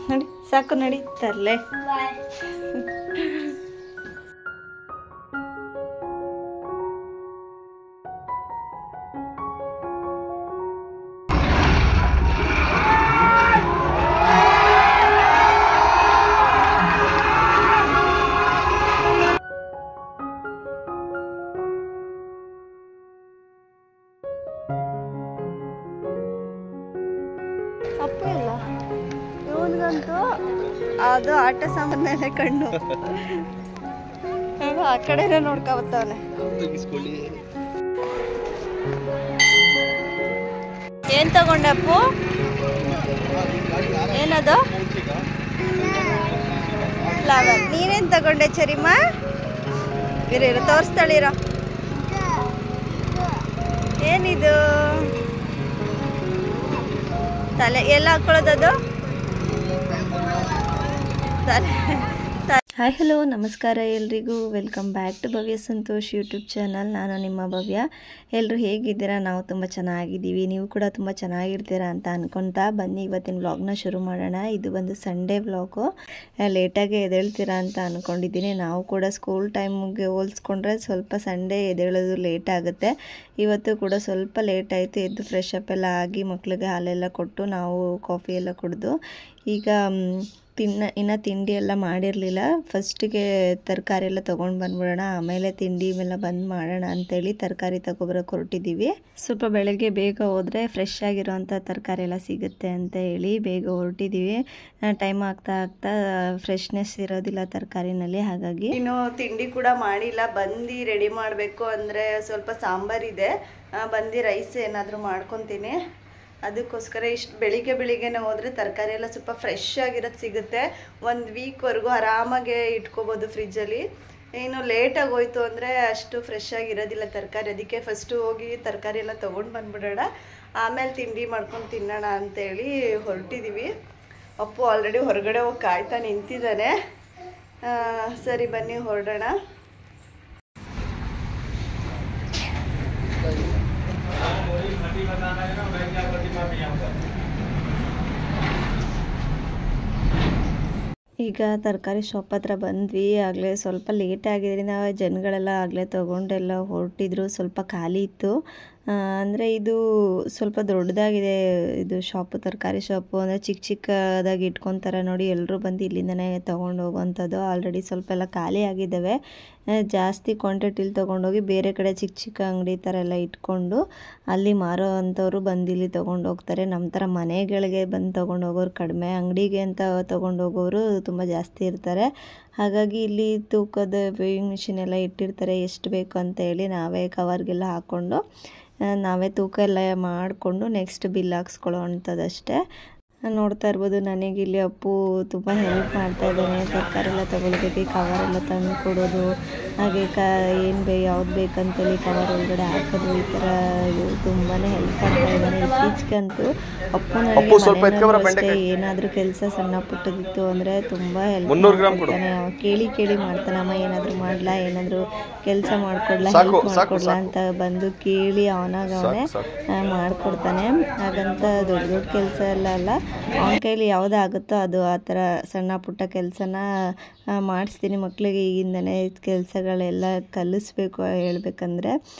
ನಡಿ ಸಾಕು ನಡಿ ತರ್ಲೆ. ಅಪ್ಪ ಇಲ್ಲ ಇವನಿಗಂತೂ ಅದು ಆಟ ಸಾಮಾನ್ ಮೇಲೆ ಕಣ್ಣು ನೋಡು, ಆ ಕಡೆನೇ ನೋಡ್ಕೊಬತ್ತವನೆ. ಏನ್ ತಗೊಂಡೆ ಅಪ್ಪು? ಏನದು? ಫ್ಲವರ್. ನೀನೇನ್ ತಗೊಂಡೆ ಚರಿಮ? ಇರು ತೋರಿಸ್ತಾಳಿರೋ. ಏನಿದು? ತಲೆ ಎಲ್ಲ ಹಾಕೊಳ್ಳೋದದು? ತಲೆ. ಹಾಯ್ ಹಲೋ ನಮಸ್ಕಾರ ಎಲ್ರಿಗೂ. Welcome back to Bhavya Santosh YouTube channel. ನಾನು ನಿಮ್ಮ ಭವ್ಯ. ಎಲ್ಲರೂ ಹೇಗಿದ್ದೀರಾ? ನಾವು ತುಂಬ ಚೆನ್ನಾಗಿದ್ದೀವಿ. ನೀವು ಕೂಡ ತುಂಬ ಚೆನ್ನಾಗಿರ್ತೀರಾ ಅಂತ ಅಂದ್ಕೊತಾ ಬನ್ನಿ ಇವತ್ತಿನ ವ್ಲಾಗ್ನ ಶುರು ಮಾಡೋಣ. ಇದು ಒಂದು ಸಂಡೇ ವ್ಲಾಗು. ಲೇಟಾಗಿ ಎದ್ದೇಳ್ತೀರಾ ಅಂತ ಅಂದ್ಕೊಂಡಿದ್ದೀನಿ. ನಾವು ಕೂಡ ಸ್ಕೂಲ್ ಟೈಮ್ಗೆ ಹೋಲಿಸ್ಕೊಂಡ್ರೆ ಸ್ವಲ್ಪ ಸಂಡೇ ಎದ್ದೇಳೋದು ಲೇಟ್ ಆಗುತ್ತೆ. ಇವತ್ತು ಕೂಡ ಸ್ವಲ್ಪ ಲೇಟ್ ಆಯಿತು. ಎದ್ದು ಫ್ರೆಶ್ ಅಪ್ ಎಲ್ಲ ಆಗಿ ಮಕ್ಕಳಿಗೆ ಹಾಲೆಲ್ಲ ಕೊಟ್ಟು ನಾವು ಕಾಫಿ ಎಲ್ಲ ಕುಡಿದು ಈಗ ಇನ್ನು ತಿಂಡಿ ಎಲ್ಲ ಮಾಡಿರಲಿಲ್ಲ. ಫಸ್ಟಿಗೆ ತರಕಾರಿ ಎಲ್ಲ ತೊಗೊಂಡು ಬಂದ್ಬಿಡೋಣ, ಆಮೇಲೆ ತಿಂಡಿ ಎಲ್ಲ ಬಂದು ಮಾಡೋಣ ಅಂತೇಳಿ ತರಕಾರಿ ತಗೊಬರೋಕೆ ಹೊರಟಿದ್ದೀವಿ. ಸ್ವಲ್ಪ ಬೆಳಗ್ಗೆ ಬೇಗ ಹೋದರೆ ಫ್ರೆಶ್ ಆಗಿರೋವಂಥ ತರಕಾರಿ ಎಲ್ಲ ಸಿಗುತ್ತೆ ಅಂತ ಹೇಳಿ ಬೇಗ ಹೊರಟಿದ್ದೀವಿ. ಟೈಮ್ ಆಗ್ತಾ ಫ್ರೆಶ್ನೆಸ್ ಇರೋದಿಲ್ಲ ತರಕಾರಿನಲ್ಲಿ. ಹಾಗಾಗಿ ಇನ್ನು ತಿಂಡಿ ಕೂಡ ಮಾಡಿಲ್ಲ. ಬಂದು ರೆಡಿ ಮಾಡಬೇಕು. ಅಂದರೆ ಸ್ವಲ್ಪ ಸಾಂಬಾರಿದೆ, ಬಂದು ರೈಸ್ ಏನಾದರೂ ಮಾಡ್ಕೊತೀನಿ. ಅದಕ್ಕೋಸ್ಕರ ಇಷ್ಟು ಬೆಳಿಗ್ಗೆನೇ ಹೋದರೆ ತರಕಾರಿ ಎಲ್ಲ ಸ್ವಲ್ಪ ಫ್ರೆಶ್ ಆಗಿರೋದು ಸಿಗುತ್ತೆ. ಒಂದು ವೀಕ್ವರೆಗೂ ಆರಾಮಾಗೆ ಇಟ್ಕೋಬೋದು ಫ್ರಿಜ್ಜಲ್ಲಿ. ಇನ್ನು ಲೇಟಾಗಿ ಹೋಯ್ತು ಅಂದರೆ ಅಷ್ಟು ಫ್ರೆಶ್ ಆಗಿರೋದಿಲ್ಲ ತರಕಾರಿ. ಅದಕ್ಕೆ ಫಸ್ಟು ಹೋಗಿ ತರಕಾರಿ ಎಲ್ಲ ತೊಗೊಂಡು ಬಂದುಬಿಡೋಣ, ಆಮೇಲೆ ತಿಂಡಿ ಮಾಡ್ಕೊಂಡು ತಿನ್ನೋಣ ಅಂತೇಳಿ ಹೊರಟಿದ್ದೀವಿ. ಅಪ್ಪು ಆಲ್ರೆಡಿ ಹೊರಗಡೆ ಹೋಗಿ ಕಾಯ್ತಾ ನಿಂತಿದ್ದಾನೆ. ಸರಿ ಬನ್ನಿ ಹೊರಡೋಣ. ಈಗ ತರಕಾರಿ ಶಾಪ್ ಹತ್ರ ಬಂದ್ವಿ. ಆಗಲೇ ಸ್ವಲ್ಪ ಲೇಟ್ ಆಗಿದ್ದರಿಂದ ಜನಗಳೆಲ್ಲ ಆಗಲೇ ತೊಗೊಂಡೆಲ್ಲ ಹೊರಟಿದ್ರು. ಸ್ವಲ್ಪ ಖಾಲಿ ಇತ್ತು. ಅಂದರೆ ಇದು ಸ್ವಲ್ಪ ದೊಡ್ಡದಾಗಿದೆ ಇದು ಶಾಪು, ತರಕಾರಿ ಶಾಪು. ಅಂದರೆ ಚಿಕ್ಕದಾಗಿ ಇಟ್ಕೊತಾರೆ ನೋಡಿ. ಎಲ್ಲರೂ ಬಂದು ಇಲ್ಲಿಂದನೇ ತೊಗೊಂಡು ಹೋಗುವಂಥದ್ದು. ಆಲ್ರೆಡಿ ಸ್ವಲ್ಪ ಎಲ್ಲ ಖಾಲಿ ಆಗಿದ್ದಾವೆ. ಜಾಸ್ತಿ ಕ್ವಾಂಟಿಟಿಲಿ ತೊಗೊಂಡೋಗಿ ಬೇರೆ ಕಡೆ ಚಿಕ್ಕ ಅಂಗಡಿ ಥರ ಎಲ್ಲ ಇಟ್ಕೊಂಡು ಅಲ್ಲಿ ಮಾರೋ ಅಂಥವ್ರು ಬಂದು ಇಲ್ಲಿ ತೊಗೊಂಡು ಹೋಗ್ತಾರೆ. ನಮ್ಮ ಥರ ಮನೆಗಳಿಗೆ ಬಂದು ತೊಗೊಂಡು ಹೋಗೋರು ಕಡಿಮೆ, ಅಂಗಡಿಗೆ ಅಂತ ತೊಗೊಂಡು ಹೋಗೋರು ತುಂಬ ಜಾಸ್ತಿ ಇರ್ತಾರೆ. ಹಾಗಾಗಿ ಇಲ್ಲಿ ತೂಕದ ವೇಯಿಂಗ್ ಮಿಷಿನ್ ಎಲ್ಲ ಇಟ್ಟಿರ್ತಾರೆ, ಎಷ್ಟು ಬೇಕು ಅಂತ ಹೇಳಿ ನಾವೇ ಕವರ್ಗೆಲ್ಲ ಹಾಕ್ಕೊಂಡು ನಾವೇ ತೂಕ ಎಲ್ಲ ಮಾಡಿಕೊಂಡು ನೆಕ್ಸ್ಟ್ ಬಿಲ್ ಹಾಕ್ಸ್ಕೊಳ್ಳೋ ಅಂಥದ್ದಷ್ಟೇ. ನೋಡ್ತಾ ಇರ್ಬೋದು ನನಗಿಲ್ಲಿ ಅಪ್ಪು ತುಂಬ ಹೆಲ್ಪ್ ಮಾಡ್ತಾ ಇದ್ದಾನೆ. ತರಕಾರಿ ಎಲ್ಲ ತೊಗೊಳೋದಕ್ಕೆ ಕವರೆಲ್ಲ ತಂದು ಕೊಡೋದು, ಹಾಗೆ ಏನು ಯಾವ್ದು ಬೇಕಂತೇಳಿ ಕವರ್ ಒಳಗಡೆ ಹಾಕೋದು, ಈ ಥರ ತುಂಬಾ ಹೆಲ್ಪ್ ಮಾಡ್ತಾ ಇದ್ದಾನೆ. ಇತ್ತೀಚೆಗಂತೂ ಅಪ್ಪು ನನಗೆ ಏನಾದರೂ ಕೆಲಸ ಸಣ್ಣ ಪುಟ್ಟದಿತ್ತು ಅಂದರೆ ತುಂಬ ಹೆಲ್ಪ್ ಮಾಡ್ತಾನೆ. ಕೇಳಿ ಮಾಡ್ತಾನೆ, ಅಮ್ಮ ಏನಾದರೂ ಮಾಡ್ಲಾ, ಏನಾದರೂ ಕೆಲಸ ಮಾಡ್ಕೊಡ್ಲಾ, ಹೆಲ್ಪ್ ಮಾಡ್ಕೊಡ್ಲಾ ಅಂತ ಬಂದು ಕೇಳಿ ಅವನೇ ಮಾಡಿಕೊಡ್ತಾನೆ. ಹಾಗಂತ ದೊಡ್ಡ ಕೆಲಸ ಎಲ್ಲ ಅಲ್ಲ, ಅವನ ಕೈಲಿ ಯಾವುದಾಗುತ್ತೋ ಅದು ಆ ಥರ ಸಣ್ಣ ಪುಟ್ಟ ಕೆಲಸನ ಮಾಡಿಸ್ತೀನಿ. ಮಕ್ಕಳಿಗೆ ಈಗಿಂದನೇ ಕೆಲಸಗಳೆಲ್ಲ ಕಲಿಸ್ಬೇಕು ಹೇಳ್ಬೇಕಂದ್ರೆ.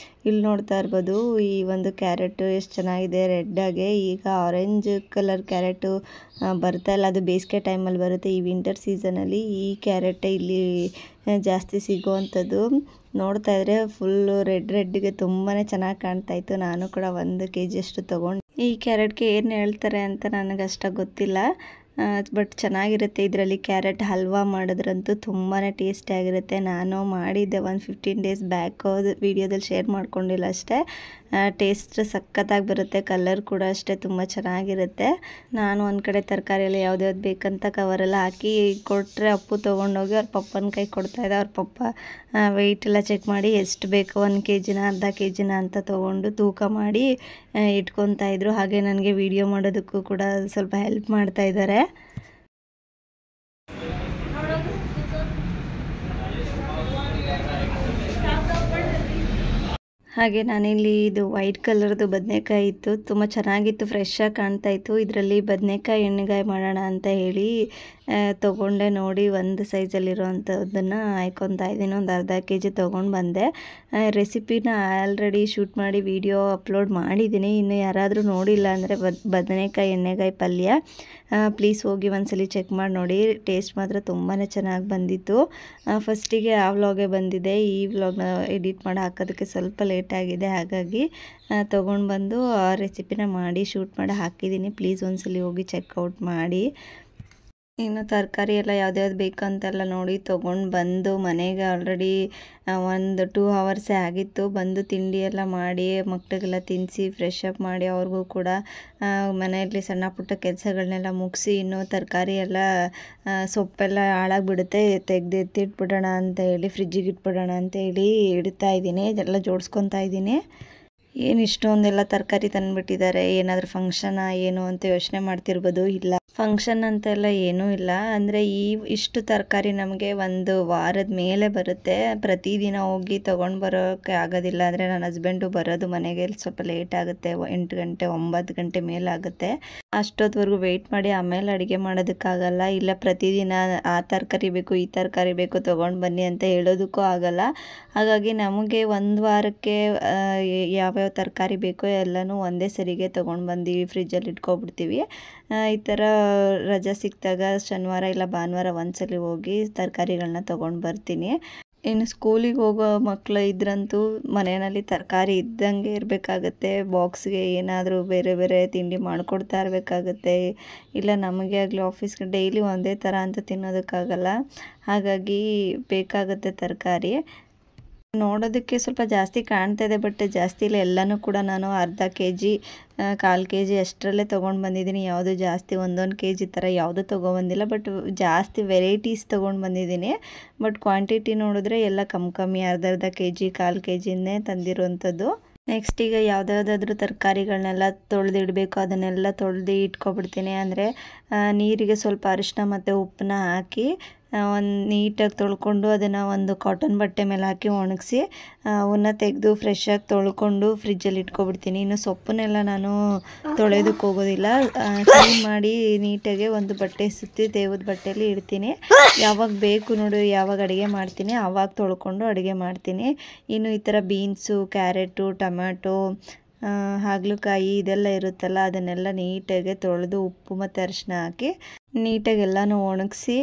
ಇಲ್ಲಿ ನೋಡ್ತಾ ಇರ್ಬೋದು ಈ ಒಂದು ಕ್ಯಾರೆಟು ಎಷ್ಟು ಚೆನ್ನಾಗಿದೆ ರೆಡ್ಡಾಗೆ. ಈಗ ಆರೆಂಜ್ ಕಲರ್ ಕ್ಯಾರೆಟು ಬರ್ತಾ ಇಲ್ಲ, ಅದು ಬೇಸಿಗೆ ಟೈಮಲ್ಲಿ ಬರುತ್ತೆ. ಈ ವಿಂಟರ್ ಸೀಸನಲ್ಲಿ ಈ ಕ್ಯಾರೆಟೇ ಇಲ್ಲಿ ಜಾಸ್ತಿ ಸಿಗೋವಂಥದ್ದು. ನೋಡ್ತಾ ಇದ್ರೆ ಫುಲ್ಲು ರೆಡ್ಗೆ ತುಂಬಾ ಚೆನ್ನಾಗಿ ಕಾಣ್ತಾ ಇತ್ತು. ನಾನು ಕೂಡ 1 kg ಅಷ್ಟು ತೊಗೊಂಡು. ಈ ಕ್ಯಾರೆಟ್ಗೆ ಏನು ಹೇಳ್ತಾರೆ ಅಂತ ನನಗಷ್ಟಾಗಿ ಗೊತ್ತಿಲ್ಲ, ಬಟ್ ಚೆನ್ನಾಗಿರುತ್ತೆ. ಇದರಲ್ಲಿ ಕ್ಯಾರೆಟ್ ಹಲ್ವಾ ಮಾಡಿದ್ರಂತೂ ತುಂಬಾ ಟೇಸ್ಟಿಯಾಗಿರುತ್ತೆ. ನಾನು ಮಾಡಿದ್ದೆ ಒಂದು 15 days ಬ್ಯಾಕ್, ವಿಡಿಯೋದಲ್ಲಿ ಶೇರ್ ಮಾಡ್ಕೊಂಡಿಲ್ಲ ಅಷ್ಟೇ. ಟೇಸ್ಟ್ ಸಖತ್ತಾಗಿ ಬರುತ್ತೆ, ಕಲರ್ ಕೂಡ ಅಷ್ಟೇ ತುಂಬ ಚೆನ್ನಾಗಿರುತ್ತೆ. ನಾನು ಒಂದು ಕಡೆ ತರಕಾರಿಯಲ್ಲಿ ಯಾವ್ದು ಬೇಕಂತ ಕವರೆಲ್ಲ ಹಾಕಿ ಕೊಟ್ಟರೆ ಅಪ್ಪು ತೊಗೊಂಡೋಗಿ ಅವ್ರ ಪಪ್ಪನ ಕೈ ಕೊಡ್ತಾಯಿದ್ದೆ. ಅವ್ರ ಪಪ್ಪ ವೆಯ್ಟ್ ಎಲ್ಲ ಚೆಕ್ ಮಾಡಿ ಎಷ್ಟು ಬೇಕು 1 kg ಅರ್ಧ kg ಅಂತ ತೊಗೊಂಡು ತೂಕ ಮಾಡಿ ಇಟ್ಕೊತಾ ಇದ್ರು. ಹಾಗೆ ನನಗೆ ವಿಡಿಯೋ ಮಾಡೋದಕ್ಕೂ ಕೂಡ ಸ್ವಲ್ಪ ಹೆಲ್ಪ್ ಮಾಡ್ತಾ ಇದ್ದಾರೆ. ಹಾಗೆ ನಾನಿಲ್ಲಿ ಇದು ವೈಟ್ ಕಲರ್ದು ಬದನೆಕಾಯಿ ಇತ್ತು, ತುಂಬ ಚೆನ್ನಾಗಿತ್ತು, ಫ್ರೆಶ್ಶಾಗಿ ಕಾಣ್ತಾ ಇತ್ತು. ಇದರಲ್ಲಿ ಬದನೆಕಾಯಿ ಎಣ್ಣೆಗಾಯಿ ಮಾಡೋಣ ಅಂತ ಹೇಳಿ ತೊಗೊಂಡೆ. ನೋಡಿ ಒಂದು ಸೈಜಲ್ಲಿರೋವಂಥದ್ದನ್ನು ಹಾಯ್ಕೊತಾ ಇದ್ದೀನಿ. ಒಂದು ಅರ್ಧ kg ತೊಗೊಂಡು ಬಂದೆ. ರೆಸಿಪಿನ ಆಲ್ರೆಡಿ ಶೂಟ್ ಮಾಡಿ ವಿಡಿಯೋ ಅಪ್ಲೋಡ್ ಮಾಡಿದ್ದೀನಿ. ಇನ್ನು ಯಾರಾದರೂ ನೋಡಿಲ್ಲ ಅಂದರೆ ಬದನೆಕಾಯಿ ಎಣ್ಣೆಗಾಯಿ ಪಲ್ಯ ಪ್ಲೀಸ್ ಹೋಗಿ ಒಂದ್ಸಲಿ ಚೆಕ್ ಮಾಡಿ ನೋಡಿ. ಟೇಸ್ಟ್ ಮಾತ್ರ ತುಂಬಾ ಚೆನ್ನಾಗಿ ಬಂದಿತ್ತು. ಫಸ್ಟಿಗೆ ಆ ವ್ಲಾಗೇ ಬಂದಿದೆ, ಈ ವ್ಲಾಗ್ನ ಎಡಿಟ್ ಮಾಡಿ ಹಾಕೋದಕ್ಕೆ ಸ್ವಲ್ಪ ಲೇಟ್ ಆಗಿದೆ. ಹಾಗಾಗಿ ತೊಗೊಂಡು ಬಂದು ಆ ರೆಸಿಪಿನ ಮಾಡಿ ಶೂಟ್ ಮಾಡಿ ಹಾಕಿದ್ದೀನಿ. ಪ್ಲೀಸ್ ಒಂದ್ಸಲಿ ಹೋಗಿ ಚೆಕ್ಔಟ್ ಮಾಡಿ. ಇನ್ನು ತರಕಾರಿ ಎಲ್ಲ ಯಾವ್ದ್ಯಾವ್ದು ಬೇಕಂತೆಲ್ಲ ನೋಡಿ ತೊಗೊಂಡು ಬಂದು ಮನೆಗೆ ಆಲ್ರೆಡಿ 1-2 ಅವರ್ಸೇ ಆಗಿತ್ತು. ಬಂದು ತಿಂಡಿ ಎಲ್ಲ ಮಾಡಿ ಮಕ್ಕಳಿಗೆಲ್ಲ ತಿನ್ನಿಸಿ ಫ್ರೆಶ್ ಅಪ್ ಮಾಡಿ ಅವ್ರಿಗೂ ಕೂಡ ಮನೆಯಲ್ಲಿ ಸಣ್ಣ ಪುಟ್ಟ ಕೆಲಸಗಳನ್ನೆಲ್ಲ ಮುಗಿಸಿ, ಇನ್ನು ತರಕಾರಿ ಎಲ್ಲ ಸೊಪ್ಪೆಲ್ಲ ಹಾಳಾಗಿಬಿಡುತ್ತೆ, ತೆಗೆದು ಎತ್ತಿಟ್ಬಿಡೋಣ ಅಂತ ಹೇಳಿ ಫ್ರಿಜ್ಜಿಗೆ ಇಟ್ಬಿಡೋಣ ಅಂತ ಹೇಳಿ ಇಡ್ತಾ ಇದ್ದೀನಿ. ಇದೆಲ್ಲ ಜೋಡಿಸ್ಕೊತಾ ಇದ್ದೀನಿ. ಏನು ಇಷ್ಟೊಂದೆಲ್ಲ ತರಕಾರಿ ತಂದುಬಿಟ್ಟಿದ್ದಾರೆ, ಏನಾದರೂ ಫಂಕ್ಷನಾ ಏನು ಅಂತ ಯೋಚನೆ ಮಾಡ್ತಿರ್ಬೋದು. ಇಲ್ಲ, ಫಂಕ್ಷನ್ ಅಂತೆಲ್ಲ ಏನೂ ಇಲ್ಲ. ಅಂದರೆ ಇಷ್ಟು ತರಕಾರಿ ನಮಗೆ ಒಂದು ವಾರದ ಮೇಲೆ ಬರುತ್ತೆ. ಪ್ರತಿದಿನ ಹೋಗಿ ತೊಗೊಂಡು ಬರೋಕ್ಕೆ ಆಗೋದಿಲ್ಲ. ಅಂದರೆ ನನ್ನ ಹಸ್ಬೆಂಡು ಬರೋದು ಮನೆಗೆ ಸ್ವಲ್ಪ ಲೇಟ್ ಆಗುತ್ತೆ, 8 ಗಂಟೆ 9 ಗಂಟೆ ಮೇಲಾಗುತ್ತೆ. ಅಷ್ಟೊತ್ತವರೆಗೂ ವೆಯ್ಟ್ ಮಾಡಿ ಆಮೇಲೆ ಅಡುಗೆ ಮಾಡೋದಕ್ಕಾಗಲ್ಲ. ಇಲ್ಲ ಪ್ರತಿದಿನ ಆ ತರಕಾರಿ ಬೇಕು ಈ ತರಕಾರಿ ಬೇಕು ತೊಗೊಂಡು ಬನ್ನಿ ಅಂತ ಹೇಳೋದಕ್ಕೂ ಆಗಲ್ಲ. ಹಾಗಾಗಿ ನಮಗೆ ಒಂದು ವಾರಕ್ಕೆ ಯಾವ್ಯಾವ ತರಕಾರಿ ಬೇಕೋ ಎಲ್ಲನೂ ಒಂದೇ ಸರಿಗೆ ತೊಗೊಂಡು ಬಂದು ಫ್ರಿಜ್ಜಲ್ಲಿ ಇಟ್ಕೊಬಿಡ್ತೀವಿ. ಈ ಥರ ರಜೆ ಸಿಕ್ಕಿದಾಗ ಶನಿವಾರ ಇಲ್ಲ ಭಾನುವಾರ ಒಂದ್ಸಲಿ ಹೋಗಿ ತರಕಾರಿಗಳನ್ನ ತೊಗೊಂಡು ಬರ್ತೀನಿ. ಇನ್ನು ಸ್ಕೂಲಿಗೆ ಹೋಗೋ ಮಕ್ಕಳು ಇದ್ರಂತೂ ಮನೆಯಲ್ಲಿ ತರಕಾರಿ ಇದ್ದಂಗೆ ಇರಬೇಕಾಗತ್ತೆ. ಬಾಕ್ಸ್ಗೆ ಏನಾದರೂ ಬೇರೆ ಬೇರೆ ತಿಂಡಿ ಮಾಡಿಕೊಡ್ತಾ ಇರಬೇಕಾಗತ್ತೆ. ಇಲ್ಲ ನಮಗೆ ಆಗಲಿ ಆಫೀಸ್ಗೆ ಡೈಲಿ ಒಂದೇ ಥರ ಅಂತ ತಿನ್ನೋದಕ್ಕಾಗಲ್ಲ. ಹಾಗಾಗಿ ಬೇಕಾಗುತ್ತೆ ತರಕಾರಿ. ನೋಡೋದಕ್ಕೆ ಸ್ವಲ್ಪ ಜಾಸ್ತಿ ಕಾಣ್ತಾ ಇದೆ, ಬಟ್ ಜಾಸ್ತಿ ಇಲ್ಲ. ಎಲ್ಲನೂ ಕೂಡ ನಾನು ಅರ್ಧ kg 1/4 kg ಅಷ್ಟರಲ್ಲೇ ತೊಗೊಂಡು ಬಂದಿದ್ದೀನಿ. ಯಾವುದು ಜಾಸ್ತಿ 1 kg ಥರ ಯಾವುದೂ ತೊಗೊಬಂದಿಲ್ಲ. ಬಟ್ ಜಾಸ್ತಿ ವೆರೈಟೀಸ್ ತೊಗೊಂಡು ಬಂದಿದ್ದೀನಿ. ಬಟ್ ಕ್ವಾಂಟಿಟಿ ನೋಡಿದ್ರೆ ಎಲ್ಲ ಕಮ್ಮಿ ಅರ್ಧ kg 1/4 kgನೇ ತಂದಿರುವಂಥದ್ದು. ನೆಕ್ಸ್ಟ್ ಈಗ ಯಾವುದಾದ್ರೂ ತರಕಾರಿಗಳನ್ನೆಲ್ಲ ತೊಳೆದಿಡಬೇಕು, ಅದನ್ನೆಲ್ಲ ತೊಳೆದು ಇಟ್ಕೊಬಿಡ್ತೀನಿ. ಅಂದರೆ ನೀರಿಗೆ ಸ್ವಲ್ಪ ಅರಿಶಿನ ಮತ್ತು ಉಪ್ಪನ್ನ ಹಾಕಿ ಒಂದು ನೀಟಾಗಿ ತೊಳ್ಕೊಂಡು ಅದನ್ನು ಒಂದು ಕಾಟನ್ ಬಟ್ಟೆ ಮೇಲೆ ಹಾಕಿ ಒಣಗಿಸಿ ಅವನ್ನ ತೆಗೆದು ಫ್ರೆಶ್ಶಾಗಿ ತೊಳ್ಕೊಂಡು ಫ್ರಿಜ್ಜಲ್ಲಿ ಇಟ್ಕೊಬಿಡ್ತೀನಿ. ಇನ್ನು ಸೊಪ್ಪನ್ನೆಲ್ಲ ನಾನು ತೊಳೆಯೋದಕ್ಕೆ ಹೋಗೋದಿಲ್ಲ. ಕ್ಲೀನ್ ಮಾಡಿ ನೀಟಾಗಿ ಒಂದು ಬಟ್ಟೆ ಸುತ್ತಿ ತೇವದ ಬಟ್ಟೆಯಲ್ಲಿ ಇಡ್ತೀನಿ. ಯಾವಾಗ ಬೇಕು ನೋಡಿ, ಯಾವಾಗ ಅಡುಗೆ ಮಾಡ್ತೀನಿ ಆವಾಗ ತೊಳ್ಕೊಂಡು ಅಡುಗೆ ಮಾಡ್ತೀನಿ. ಇನ್ನು ಈ ಥರ ಬೀನ್ಸು, ಕ್ಯಾರೆಟು, ಟೊಮ್ಯಾಟೊ, ಹಾಗಲಕಾಯಿ ಇದೆಲ್ಲ ಇರುತ್ತಲ್ಲ ಅದನ್ನೆಲ್ಲ ನೀಟಾಗಿ ತೊಳೆದು ಉಪ್ಪು ಮತ್ತು ಅರಿಶಿನ ಹಾಕಿ ನೀಟಾಗಿ ಎಲ್ಲನೂ ಒಣಗಿಸಿ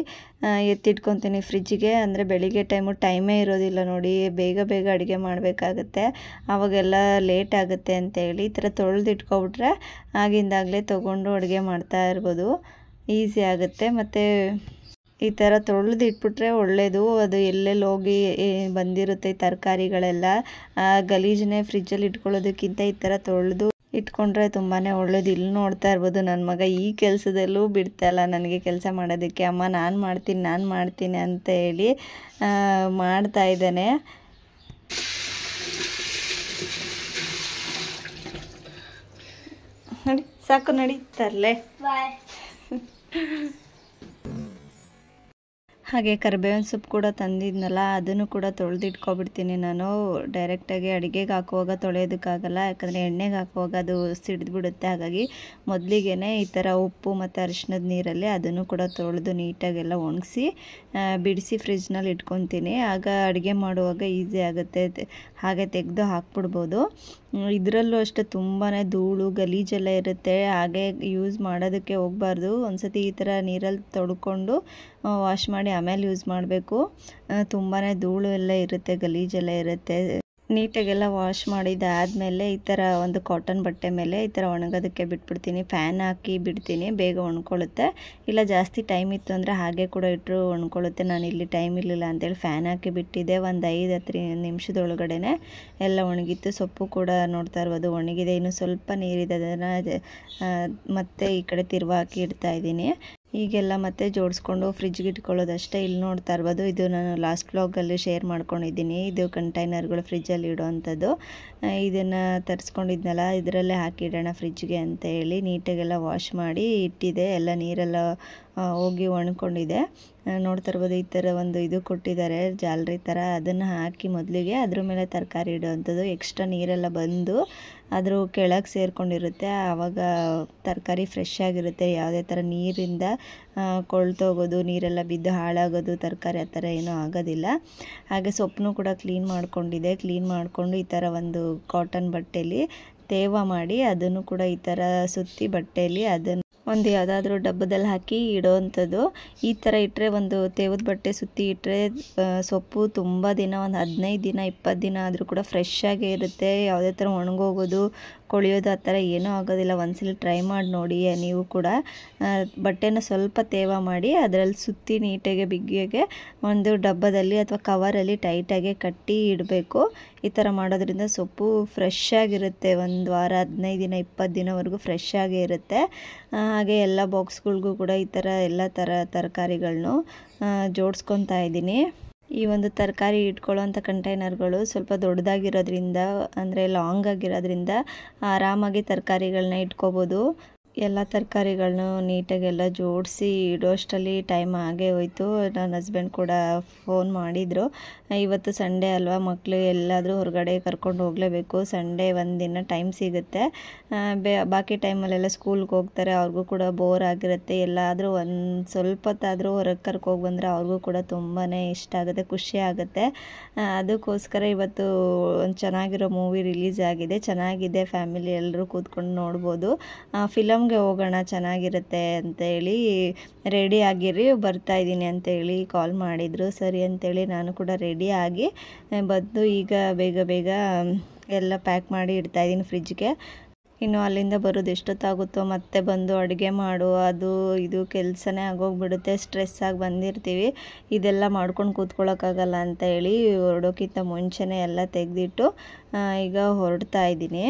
ಎತ್ತಿಟ್ಕೊತೀನಿ ಫ್ರಿಜ್ಜಿಗೆ. ಅಂದರೆ ಬೆಳಿಗ್ಗೆ ಟೈಮೇ ಇರೋದಿಲ್ಲ ನೋಡಿ, ಬೇಗ ಅಡುಗೆ ಮಾಡಬೇಕಾಗತ್ತೆ, ಆವಾಗೆಲ್ಲ ಲೇಟ್ ಆಗುತ್ತೆ ಅಂತೇಳಿ ಈ ಥರ ತೊಳೆದು ಇಟ್ಕೊಬಿಟ್ರೆ ಆಗಿಂದಾಗಲೇ ತೊಗೊಂಡು ಅಡುಗೆ ಮಾಡ್ತಾ ಇರ್ಬೋದು, ಈಸಿ ಆಗುತ್ತೆ. ಮತ್ತು ಈ ಥರ ತೊಳೆದು ಇಟ್ಬಿಟ್ರೆ ಒಳ್ಳೆಯದು. ಅದು ಎಲ್ಲೆಲ್ಲಿ ಹೋಗಿ ಬಂದಿರುತ್ತೆ ಈ ತರಕಾರಿಗಳೆಲ್ಲ ಗಲೀಜನ್ನೇ ಫ್ರಿಜ್ಜಲ್ಲಿ ಇಟ್ಕೊಳ್ಳೋದಕ್ಕಿಂತ ಈ ಥರ ತೊಳೆದು ಇಟ್ಕೊಂಡ್ರೆ ತುಂಬಾ ಒಳ್ಳೇದು. ಇಲ್ಲಿ ನೋಡ್ತಾ ಇರ್ಬೋದು ನನ್ನ ಮಗ ಈ ಕೆಲಸದಲ್ಲೂ ಬಿಡ್ತಾಯಿಲ್ಲ ನನಗೆ ಕೆಲಸ ಮಾಡೋದಕ್ಕೆ. ಅಮ್ಮ ನಾನು ಮಾಡ್ತೀನಿ ಅಂತ ಹೇಳಿ ಮಾಡ್ತಾ ಇದ್ದಾನೆ. ನೋಡಿ ಸಾಕು, ನಡಿ ತರಲೆ. ಹಾಗೆ ಕರಿಬೇವಿನ ಸೊಪ್ಪು ಕೂಡ ತಂದಿದ್ನಲ್ಲ ಅದನ್ನು ಕೂಡ ತೊಳೆದಿಟ್ಕೊಬಿಡ್ತೀನಿ ನಾನು. ಡೈರೆಕ್ಟಾಗಿ ಅಡುಗೆಗೆ ಹಾಕುವಾಗ ತೊಳೆಯೋದಕ್ಕಾಗಲ್ಲ, ಯಾಕಂದರೆ ಎಣ್ಣೆಗೆ ಹಾಕುವಾಗ ಅದು ಸಿಡಿದ್ಬಿಡುತ್ತೆ. ಹಾಗಾಗಿ ಮೊದಲಿಗೆ ಈ ಥರ ಉಪ್ಪು ಮತ್ತು ಅರಿಶಿನದ ನೀರಲ್ಲಿ ಅದನ್ನು ಕೂಡ ತೊಳೆದು ನೀಟಾಗೆಲ್ಲ ಒಣಗಿಸಿ ಬಿಡಿಸಿ ಫ್ರಿಜ್ನಲ್ಲಿ ಇಟ್ಕೊತೀನಿ. ಆಗ ಅಡುಗೆ ಮಾಡುವಾಗ ಈಸಿ ಆಗುತ್ತೆ, ಹಾಗೆ ತೆಗೆದು ಹಾಕ್ಬಿಡ್ಬೋದು. ಇದರಲ್ಲೂ ಅಷ್ಟೇ ತುಂಬಾ ಧೂಳು ಗಲೀಜೆಲ್ಲ ಇರುತ್ತೆ, ಹಾಗೆ ಯೂಸ್ ಮಾಡೋದಕ್ಕೆ ಹೋಗಬಾರ್ದು. ಒಂದ್ಸತಿ ಈ ಥರ ನೀರಲ್ಲಿ ತೊಳ್ಕೊಂಡು ವಾಶ್ ಮಾಡಿ ಆಮೇಲೆ ಯೂಸ್ ಮಾಡಬೇಕು. ತುಂಬಾ ಧೂಳು ಎಲ್ಲ ಇರುತ್ತೆ, ಗಲೀಜೆಲ್ಲ ಇರುತ್ತೆ. ನೀಟಾಗೆಲ್ಲ ವಾಶ್ ಮಾಡಿದ್ದಾದಮೇಲೆ ಈ ಥರ ಒಂದು ಕಾಟನ್ ಬಟ್ಟೆ ಮೇಲೆ ಈ ಥರ ಒಣಗೋದಕ್ಕೆ ಬಿಟ್ಬಿಡ್ತೀನಿ. ಫ್ಯಾನ್ ಹಾಕಿ ಬಿಡ್ತೀನಿ, ಬೇಗ ಒಣ್ಕೊಳ್ಳುತ್ತೆ. ಇಲ್ಲ ಜಾಸ್ತಿ ಟೈಮ್ ಇತ್ತು ಅಂದರೆ ಹಾಗೆ ಕೂಡ ಇಟ್ಟರು ಒಣ್ಕೊಳ್ಳುತ್ತೆ. ನಾನು ಇಲ್ಲಿ ಟೈಮ್ ಇರಲಿಲ್ಲ ಅಂತೇಳಿ ಫ್ಯಾನ್ ಹಾಕಿ ಬಿಟ್ಟಿದ್ದೆ. ಒಂದು 5-10 ನಿಮಿಷದೊಳಗಡೆ ಎಲ್ಲ ಒಣಗಿತ್ತು. ಸೊಪ್ಪು ಕೂಡ ನೋಡ್ತಾ ಇರ್ಬೋದು ಒಣಗಿದೆ. ಇನ್ನು ಸ್ವಲ್ಪ ನೀರಿದೆ, ಅದನ್ನು ಮತ್ತೆ ಈ ಕಡೆ ತಿರ್ವಾ ಹಾಕಿ ಇಡ್ತಾ ಇದ್ದೀನಿ. ಈಗೆಲ್ಲ ಮತ್ತೆ ಜೋಡಿಸ್ಕೊಂಡು ಫ್ರಿಜ್ಗೆ ಇಟ್ಕೊಳ್ಳೋದಷ್ಟೇ. ಇಲ್ಲಿ ನೋಡ್ತಾ ಇರ್ಬೋದು, ಇದು ನಾನು ಲಾಸ್ಟ್ ವ್ಲಾಗಲ್ಲಿ ಶೇರ್ ಮಾಡ್ಕೊಂಡಿದ್ದೀನಿ. ಇದು ಕಂಟೈನರ್ಗಳು ಫ್ರಿಜ್ಜಲ್ಲಿ ಇಡೋವಂಥದ್ದು. ಇದನ್ನು ತರಿಸ್ಕೊಂಡಿದ್ನಲ್ಲ ಇದರಲ್ಲೇ ಹಾಕಿಡೋಣ ಫ್ರಿಜ್ಗೆ ಅಂತ ಹೇಳಿ ನೀಟಾಗೆಲ್ಲ ವಾಶ್ ಮಾಡಿ ಇಟ್ಟಿದೆ. ಎಲ್ಲ ನೀರೆಲ್ಲ ಹೋಗಿ ಒಣಕೊಂಡಿದೆ. ನೋಡ್ತಾ ಇರ್ಬೋದು ಈ ಥರ ಒಂದು ಇದು ಕೊಟ್ಟಿದ್ದಾರೆ ಜಾಲರಿ ಥರ, ಅದನ್ನು ಹಾಕಿ ಮೊದಲಿಗೆ ಅದ್ರ ಮೇಲೆ ತರಕಾರಿ ಇಡುವಂಥದ್ದು. ಎಕ್ಸ್ಟ್ರಾ ನೀರೆಲ್ಲ ಬಂದು ಅದ್ರ ಕೆಳಗೆ ಸೇರಿಕೊಂಡಿರುತ್ತೆ, ಆವಾಗ ತರಕಾರಿ ಫ್ರೆಶ್ ಆಗಿರುತ್ತೆ. ಯಾವುದೇ ಥರ ನೀರಿಂದ ಕೊಳ್ತೋಗೋದು, ನೀರೆಲ್ಲ ಬಿದ್ದು ಹಾಳಾಗೋದು ತರಕಾರಿ ಆ ಥರ ಏನೂ ಆಗೋದಿಲ್ಲ. ಹಾಗೆ ಸೊಪ್ಪನ್ನು ಕೂಡ ಕ್ಲೀನ್ ಮಾಡಿಕೊಂಡು ಈ ಥರ ಒಂದು ಕಾಟನ್ ಬಟ್ಟೆಯಲ್ಲಿ ತೇವ ಮಾಡಿ ಅದನ್ನು ಕೂಡ ಈ ಥರ ಸುತ್ತಿ ಬಟ್ಟೆಯಲ್ಲಿ ಅದನ್ನು ಒಂದು ಯಾವುದಾದ್ರೂ ಡಬ್ಬದಲ್ಲಿ ಹಾಕಿ ಇಡೋವಂಥದ್ದು. ಈ ಥರ ಇಟ್ಟರೆ, ಒಂದು ತೇವದ ಬಟ್ಟೆ ಸುತ್ತಿ ಇಟ್ಟರೆ ಸೊಪ್ಪು ತುಂಬ ದಿನ, ಒಂದು 15 ದಿನ 20 ದಿನ ಆದರೂ ಕೂಡ ಫ್ರೆಶ್ ಆಗೇ ಇರುತ್ತೆ. ಯಾವುದೇ ಥರ ಒಣಗೋಗೋದು ಕೊಳೆಯೋದು ಆ ಥರ ಏನೂ ಆಗೋದಿಲ್ಲ. ಒಂದ್ಸಲ ಟ್ರೈ ಮಾಡಿ ನೋಡಿ ನೀವು ಕೂಡ. ಬಟ್ಟೆನ ಸ್ವಲ್ಪ ತೇವ ಮಾಡಿ ಅದರಲ್ಲಿ ಸುತ್ತಿ ನೀಟಾಗಿ ಬಿಗಿಯಾಗೆ ಒಂದು ಡಬ್ಬದಲ್ಲಿ ಅಥವಾ ಕವರಲ್ಲಿ ಟೈಟಾಗಿ ಕಟ್ಟಿ ಇಡಬೇಕು. ಈ ಥರ ಮಾಡೋದ್ರಿಂದ ಸೊಪ್ಪು ಫ್ರೆಶ್ ಆಗಿರುತ್ತೆ. ಒಂದು ವಾರ 15 ದಿನ 20 ದಿನವರೆಗೂ ಫ್ರೆಶ್ ಆಗೇ ಇರುತ್ತೆ. ಹಾಗೆ ಎಲ್ಲ ಬಾಕ್ಸ್ಗಳಿಗೂ ಕೂಡ ಈ ಥರ ಎಲ್ಲ ಥರ ತರಕಾರಿಗಳನ್ನು ಜೋಡಿಸ್ಕೊತಾ ಇದ್ದೀನಿ. ಈ ಒಂದು ತರಕಾರಿ ಇಟ್ಕೊಳ್ಳೋವಂಥ ಕಂಟೈನರ್ಗಳು ಸ್ವಲ್ಪ ದೊಡ್ಡದಾಗಿರೋದ್ರಿಂದ, ಅಂದರೆ ಲಾಂಗ್ ಆಗಿರೋದ್ರಿಂದ ಆರಾಮಾಗಿ ತರಕಾರಿಗಳನ್ನ ಇಟ್ಕೋಬೋದು. ಎಲ್ಲ ತರಕಾರಿಗಳನ್ನೂ ನೀಟಾಗೆಲ್ಲ ಜೋಡಿಸಿ ಇಡೋಷ್ಟರಲ್ಲಿ ಟೈಮ್ ಆಗೇ ಹೋಯಿತು. ನನ್ನ ಹಸ್ಬೆಂಡ್ ಕೂಡ ಫೋನ್ ಮಾಡಿದರು, ಇವತ್ತು ಸಂಡೇ ಅಲ್ವಾ, ಮಕ್ಕಳು ಎಲ್ಲಾದರೂ ಹೊರಗಡೆ ಕರ್ಕೊಂಡು ಹೋಗಲೇಬೇಕು. ಸಂಡೇ ಒಂದಿನ ಟೈಮ್ ಸಿಗುತ್ತೆ, ಬಾಕಿ ಟೈಮಲ್ಲೆಲ್ಲ ಸ್ಕೂಲ್ಗೆ ಹೋಗ್ತಾರೆ, ಅವ್ರಿಗೂ ಕೂಡ ಬೋರ್ ಆಗಿರುತ್ತೆ. ಎಲ್ಲಾದರೂ ಒಂದು ಸ್ವಲ್ಪ ಹೊತ್ತಾದರೂ ಹೊರಗೆ ಕರ್ಕೋಗಿ ಬಂದರೆ ಅವ್ರಿಗೂ ಕೂಡ ತುಂಬಾ ಇಷ್ಟ ಆಗುತ್ತೆ, ಖುಷಿ ಆಗುತ್ತೆ. ಅದಕ್ಕೋಸ್ಕರ ಇವತ್ತು ಒಂದು ಚೆನ್ನಾಗಿರೋ ಮೂವಿ ರಿಲೀಸ್ ಆಗಿದೆ, ಚೆನ್ನಾಗಿದೆ, ಫ್ಯಾಮಿಲಿ ಎಲ್ಲರೂ ಕೂತ್ಕೊಂಡು ನೋಡ್ಬೋದು. ಫಿಲಮ್ಗೆ ಹೋಗೋಣ ಚೆನ್ನಾಗಿರುತ್ತೆ ಅಂತೇಳಿ ರೆಡಿ ಆಗಿರಿ, ಬರ್ತಾಯಿದ್ದೀನಿ ಅಂತೇಳಿ ಕಾಲ್ ಮಾಡಿದರು. ಸರಿ ಅಂತೇಳಿ ನಾನು ಕೂಡ ರೆಡಿ ಆಗಿ ಬಂದು ಈಗ ಬೇಗ ಎಲ್ಲ ಪ್ಯಾಕ್ ಮಾಡಿ ಇಡ್ತಾಯಿದ್ದೀನಿ ಫ್ರಿಜ್ಗೆ. ಇನ್ನು ಅಲ್ಲಿಂದ ಬರೋದು ಎಷ್ಟೊತ್ತಾಗುತ್ತೋ, ಮತ್ತೆ ಬಂದು ಅಡುಗೆ ಮಾಡು ಅದು ಇದು ಕೆಲಸನೇ ಆಗೋಗ್ಬಿಡುತ್ತೆ. ಸ್ಟ್ರೆಸ್ ಆಗಿ ಬಂದಿರ್ತೀವಿ, ಇದೆಲ್ಲ ಮಾಡ್ಕೊಂಡು ಕೂತ್ಕೊಳ್ಳೋಕ್ಕಾಗಲ್ಲ ಅಂತ ಹೇಳಿ ಹೊರಡೋಕ್ಕಿಂತ ಮುಂಚೆನೇ ಎಲ್ಲ ತೆಗೆದಿಟ್ಟು ಈಗ ಹೊರಡ್ತಾ ಇದ್ದೀನಿ.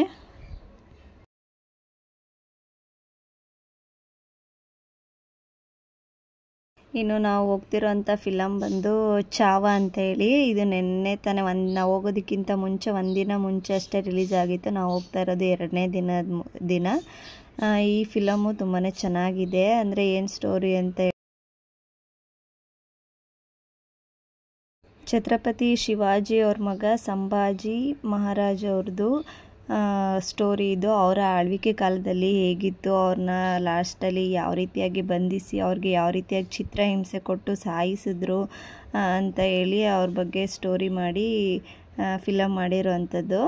ಇನ್ನು ನಾವು ಹೋಗ್ತಿರೋಂಥ ಫಿಲಮ್ ಬಂದು ಚಾವ ಅಂತ ಹೇಳಿ, ಇದು ನೆನ್ನೆ ತಾನೇ ನಾವು ಹೋಗೋದಕ್ಕಿಂತ ಮುಂಚೆ ಒಂದಿನ ಮುಂಚೆ ಅಷ್ಟೇ ರಿಲೀಸ್ ಆಗಿತ್ತು. ನಾವು ಹೋಗ್ತಾ ಇರೋದು 2ನೇ ದಿನ. ಈ ಫಿಲಮು ತುಂಬಾ ಚೆನ್ನಾಗಿದೆ. ಅಂದರೆ ಏನು ಸ್ಟೋರಿ ಅಂತ, ಛತ್ರಪತಿ ಶಿವಾಜಿ ಅವ್ರ ಮಗ ಸಂಭಾಜಿ ಮಹಾರಾಜ್ ಅವ್ರದ್ದು ಸ್ಟೋರಿ ಇದು. ಅವರ ಆಳ್ವಿಕೆ ಕಾಲದಲ್ಲಿ ಹೇಗಿತ್ತು, ಅವ್ರನ್ನ ಲಾಸ್ಟಲ್ಲಿ ಯಾವ ರೀತಿಯಾಗಿ ಬಂಧಿಸಿ ಅವ್ರಿಗೆ ಯಾವ ರೀತಿಯಾಗಿ ಚಿತ್ರಹಿಂಸೆ ಕೊಟ್ಟು ಸಾಯಿಸಿದ್ರು ಅಂತ ಹೇಳಿ ಅವ್ರ ಬಗ್ಗೆ ಸ್ಟೋರಿ ಮಾಡಿ ಫಿಲಮ್ ಮಾಡಿರೋವಂಥದ್ದು.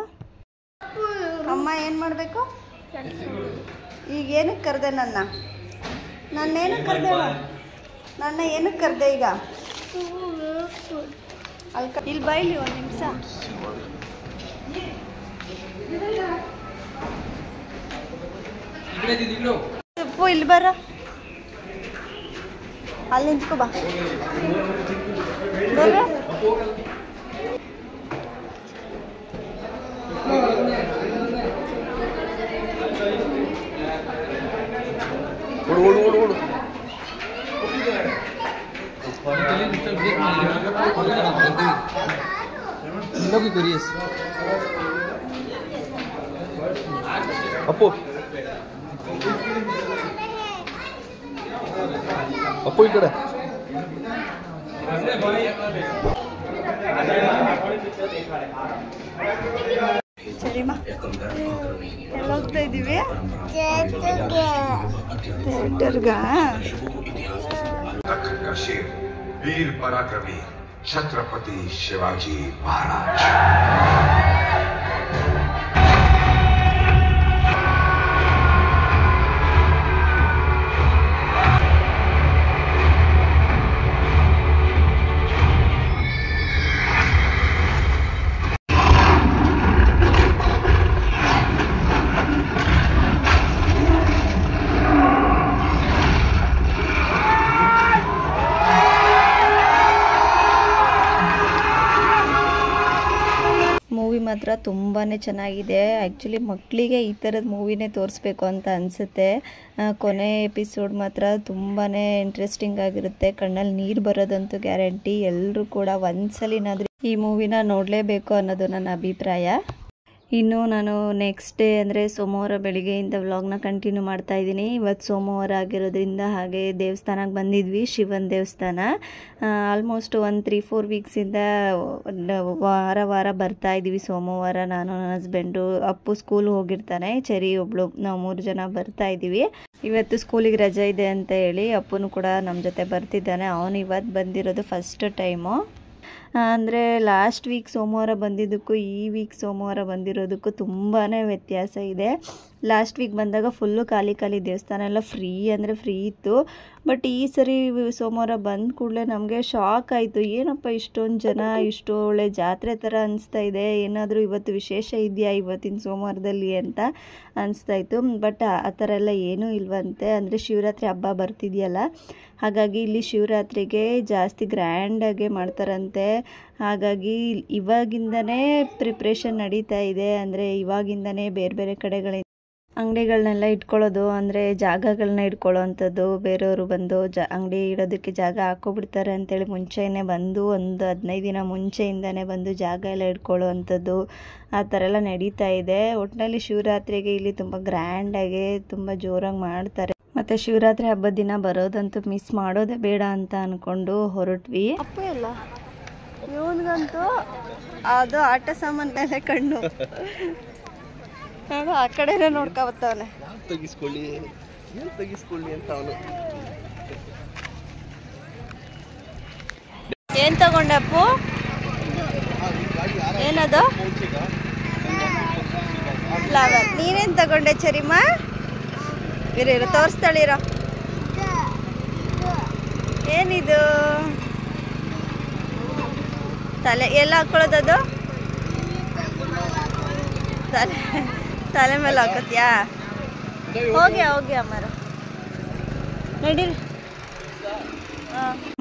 ಅಮ್ಮ ಏನು ಮಾಡಬೇಕು ಈಗ? ಏನಕ್ಕೆ ಕರೆದೆ ನನ್ನ ಏನಕ್ಕೆ ಕರೆದೆ? ನನ್ನ ಏನಕ್ಕೆ ಕರೆದೆ ಈಗ? ಇಲ್ಲಿ ಬೈಲಿ ಒಂದು ನಿಮಿಷ. ಉಪ್ಪು ಇಲ್ಲಿ ಬರ, ಅಲ್ಲಿ ನಿಂತ್ಕೋ ಬಾ. ಅಪ್ಪು ಅಪ್ಪು ಈ ಕಡೆ ಸರಿಮ್ಮ, ಎಲ್ಲ ಹೋಗ್ತಾ ಇದ್ದೀವಿ ಥಿಯೇಟರ್ಗ. वीर पराक्रमी छत्रपति शिवाजी महाराज। ಮೂವಿ ಮಾತ್ರ ತುಂಬಾ ಚೆನ್ನಾಗಿದೆ. ಆ್ಯಕ್ಚುಲಿ ಮಕ್ಕಳಿಗೆ ಈ ಥರದ ಮೂವಿನೇ ತೋರಿಸ್ಬೇಕು ಅಂತ ಅನಿಸುತ್ತೆ. ಕೊನೆ ಎಪಿಸೋಡ್ ಮಾತ್ರ ತುಂಬಾ ಇಂಟ್ರೆಸ್ಟಿಂಗ್ ಆಗಿರುತ್ತೆ, ಕಣ್ಣಲ್ಲಿ ನೀರು ಬರೋದಂತೂ ಗ್ಯಾರಂಟಿ. ಎಲ್ಲರೂ ಕೂಡ ಒಂದ್ಸಲಿನಾದರೂ ಈ ಮೂವಿನ ನೋಡಲೇಬೇಕು ಅನ್ನೋದು ನನ್ನ ಅಭಿಪ್ರಾಯ. ಇನ್ನು ನಾನು ನೆಕ್ಸ್ಟ್ ಡೇ ಅಂದರೆ ಸೋಮವಾರ ಬೆಳಿಗ್ಗೆಯಿಂದ ವ್ಲಾಗ್ನ ಕಂಟಿನ್ಯೂ ಮಾಡ್ತಾ ಇದ್ದೀನಿ. ಇವತ್ತು ಸೋಮವಾರ ಆಗಿರೋದ್ರಿಂದ ಹಾಗೆ ದೇವಸ್ಥಾನಕ್ಕೆ ಬಂದಿದ್ವಿ, ಶಿವನ ದೇವಸ್ಥಾನ. ಆಲ್ಮೋಸ್ಟ್ ಒಂದು 3-4 ವೀಕ್ಸಿಂದ ವಾರ ಬರ್ತಾ ಇದ್ದೀವಿ ಸೋಮವಾರ. ನಾನು ನನ್ನ ಹಸ್ಬೆಂಡು, ಅಪ್ಪು ಸ್ಕೂಲ್ ಹೋಗಿರ್ತಾನೆ, ಚೆರಿ ಒಬ್ಳು, ನಾವು 3 ಜನ ಬರ್ತಾ ಇದ್ದೀವಿ. ಇವತ್ತು ಸ್ಕೂಲಿಗೆ ರಜೆ ಇದೆ ಅಂತ ಹೇಳಿ ಅಪ್ಪನು ಕೂಡ ನಮ್ಮ ಜೊತೆ ಬರ್ತಿದ್ದಾನೆ. ಅವನು ಇವತ್ತು ಬಂದಿರೋದು ಫಸ್ಟ್ ಟೈಮು. ಅಂದರೆ ಲಾಸ್ಟ್ ವೀಕ್ ಸೋಮವಾರ ಬಂದಿದ್ದಕ್ಕೂ ಈ ವೀಕ್ ಸೋಮವಾರ ಬಂದಿರೋದಕ್ಕೂ ತುಂಬಾ ವ್ಯತ್ಯಾಸ ಇದೆ. ಲಾಸ್ಟ್ ವೀಕ್ ಬಂದಾಗ ಫುಲ್ಲು ಖಾಲಿ ದೇವಸ್ಥಾನ ಎಲ್ಲ ಫ್ರೀ ಅಂದರೆ ಫ್ರೀ ಇತ್ತು. ಬಟ್ ಈ ಸರಿ ಸೋಮವಾರ ಬಂದ ಕೂಡಲೇ ನಮಗೆ ಶಾಕ್ ಆಯಿತು. ಏನಪ್ಪ ಇಷ್ಟೊಂದು ಜನ, ಇಷ್ಟು ಒಳ್ಳೆ ಜಾತ್ರೆ ಥರ ಅನಿಸ್ತಾ ಇದೆ, ಏನಾದರೂ ಇವತ್ತು ವಿಶೇಷ ಇದೆಯಾ ಇವತ್ತಿನ ಸೋಮವಾರದಲ್ಲಿ ಅಂತ ಅನಿಸ್ತಾ ಇತ್ತು. ಬಟ್ ಆ ಥರ ಎಲ್ಲ ಏನೂ ಇಲ್ವಂತೆ. ಅಂದರೆ ಶಿವರಾತ್ರಿ ಹಬ್ಬ ಬರ್ತಿದೆಯಲ್ಲ, ಹಾಗಾಗಿ ಇಲ್ಲಿ ಶಿವರಾತ್ರಿಗೆ ಜಾಸ್ತಿ ಗ್ರ್ಯಾಂಡಾಗೆ ಮಾಡ್ತಾರಂತೆ. ಹಾಗಾಗಿ ಇವಾಗಿಂದನೇ ಪ್ರಿಪ್ರೇಷನ್ ನಡೀತಾ ಇದೆ. ಅಂದರೆ ಇವಾಗಿಂದನೇ ಬೇರೆ ಬೇರೆ ಕಡೆಗಳಿಂದ ಅಂಗಡಿಗಳನ್ನೆಲ್ಲ ಇಟ್ಕೊಳ್ಳೋದು, ಅಂದರೆ ಜಾಗಗಳನ್ನ ಇಟ್ಕೊಳ್ಳೋ ಅಂಥದ್ದು, ಬೇರೆಯವರು ಬಂದು ಅಂಗಡಿ ಇಡೋದಕ್ಕೆ ಜಾಗ ಹಾಕ್ಕೊಬಿಡ್ತಾರೆ ಅಂತೇಳಿ ಮುಂಚೆನೇ ಬಂದು ಒಂದು 15 ದಿನ ಮುಂಚೆಯಿಂದನೇ ಬಂದು ಜಾಗ ಎಲ್ಲ ಇಟ್ಕೊಳ್ಳೋ ಅಂಥದ್ದು, ಆ ಥರ ಎಲ್ಲ ನಡೀತಾ ಇದೆ. ಒಟ್ಟಿನಲ್ಲಿ ಶಿವರಾತ್ರಿಗೆ ಇಲ್ಲಿ ತುಂಬ ಗ್ರ್ಯಾಂಡಾಗಿ ತುಂಬ ಜೋರಾಗಿ ಮಾಡ್ತಾರೆ. ಮತ್ತು ಶಿವರಾತ್ರಿ ಹಬ್ಬದ ದಿನ ಬರೋದಂತೂ ಮಿಸ್ ಮಾಡೋದೇ ಬೇಡ ಅಂತ ಅಂದ್ಕೊಂಡು ಹೊರಟ್ವಿ. ಅಪ್ಪ ಎಲ್ಲ ಇವನಿಗಂತೂ ಅದು ಆಟ ಸಾಮಾನು ಮೇಲೆ ಕಣ್ಣು ನೋಡು, ಆ ಕಡೆನೇ ನೋಡ್ಕೊಬತ್ತವನೆ. ತೆಗಿಸ್ಕೊಳ್ಳಿ ಅಂತ ಅವನು. ಏನು ತಗೊಂಡಪ್ಪು? ಏನದು? ಫ್ಲವರ್. ನೀನೇನು ತಗೊಂಡೆ ಚರಿಮ? ಇರೋ ತೋರಿಸ್ತಾಳಿರೋ. ಏನಿದು? ತಲೆ ಎಲ್ಲ ಹಾಕೊಳ್ಳೋದದು? ತಲೆ ಮೇಲೆ ಹಾಕೋತ್ಯಾ? ಹೋಗಿ ಅಮ್ಮರ ನಡೀರಿ.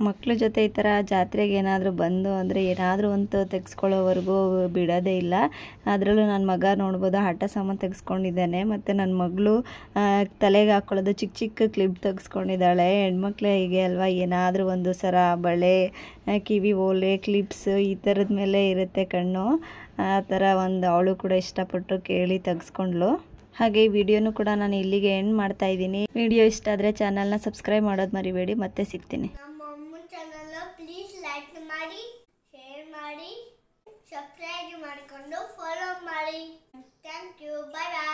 ಮಕ್ಳ ಜೊತೆ ಈ ಥರ ಜಾತ್ರೆಗೆ ಏನಾದರೂ ಬಂದು ಅಂದರೆ ಏನಾದರೂ ಒಂದು ತೆಗೆಸ್ಕೊಳ್ಳೋವರೆಗೂ ಬಿಡೋದೇ ಇಲ್ಲ. ಅದರಲ್ಲೂ ನನ್ನ ಮಗ ನೋಡ್ಬೋದು ಆಟ ಸಾಮಾನು ತೆಗೆಸ್ಕೊಂಡಿದ್ದಾನೆ. ಮತ್ತು ನನ್ನ ಮಗಳು ತಲೆಗೆ ಹಾಕ್ಕೊಳ್ಳೋದು ಚಿಕ್ಕ ಕ್ಲಿಪ್ ತೆಗೆಸ್ಕೊಂಡಿದ್ದಾಳೆ. ಹೆಣ್ಮಕ್ಳೇ ಹೀಗೆ ಅಲ್ವಾ, ಏನಾದರೂ ಒಂದು ಸರ, ಬಳೆ, ಕಿವಿ ಓಲೆ, ಕ್ಲಿಪ್ಸ್ ಈ ಥರದ ಮೇಲೆ ಇರುತ್ತೆ ಕಣ್ಣು. ಆ ಥರ ಒಂದು ಅವಳು ಕೂಡ ಇಷ್ಟಪಟ್ಟು ಕೇಳಿ ತೆಗೆಸ್ಕೊಂಡ್ಳು. ಹಾಗೆ ಈ ವಿಡಿಯೋನು ಕೂಡ ನಾನು ಇಲ್ಲಿಗೆ ಎಂಡ್ ಮಾಡ್ತಾ ಇದ್ದೀನಿ. ವಿಡಿಯೋ ಇಷ್ಟ ಆದರೆ ಚಾನಲ್ನ ಸಬ್ಸ್ಕ್ರೈಬ್ ಮಾಡೋದು ಮರಿಬೇಡಿ. ಮತ್ತೆ ಸಿಗ್ತೀನಿ. ನಮ್ಮ ಚಾನಲ್ ಪ್ಲೀಸ್ ಲೈಕ್ ಮಾಡಿ, ಶೇರ್ ಮಾಡಿ, ಸಬ್ಸ್ಕ್ರೈಬ್ ಮಾಡಿಕೊಂಡು ಫಾಲೋ ಮಾಡಿ. Thank you. Bye bye.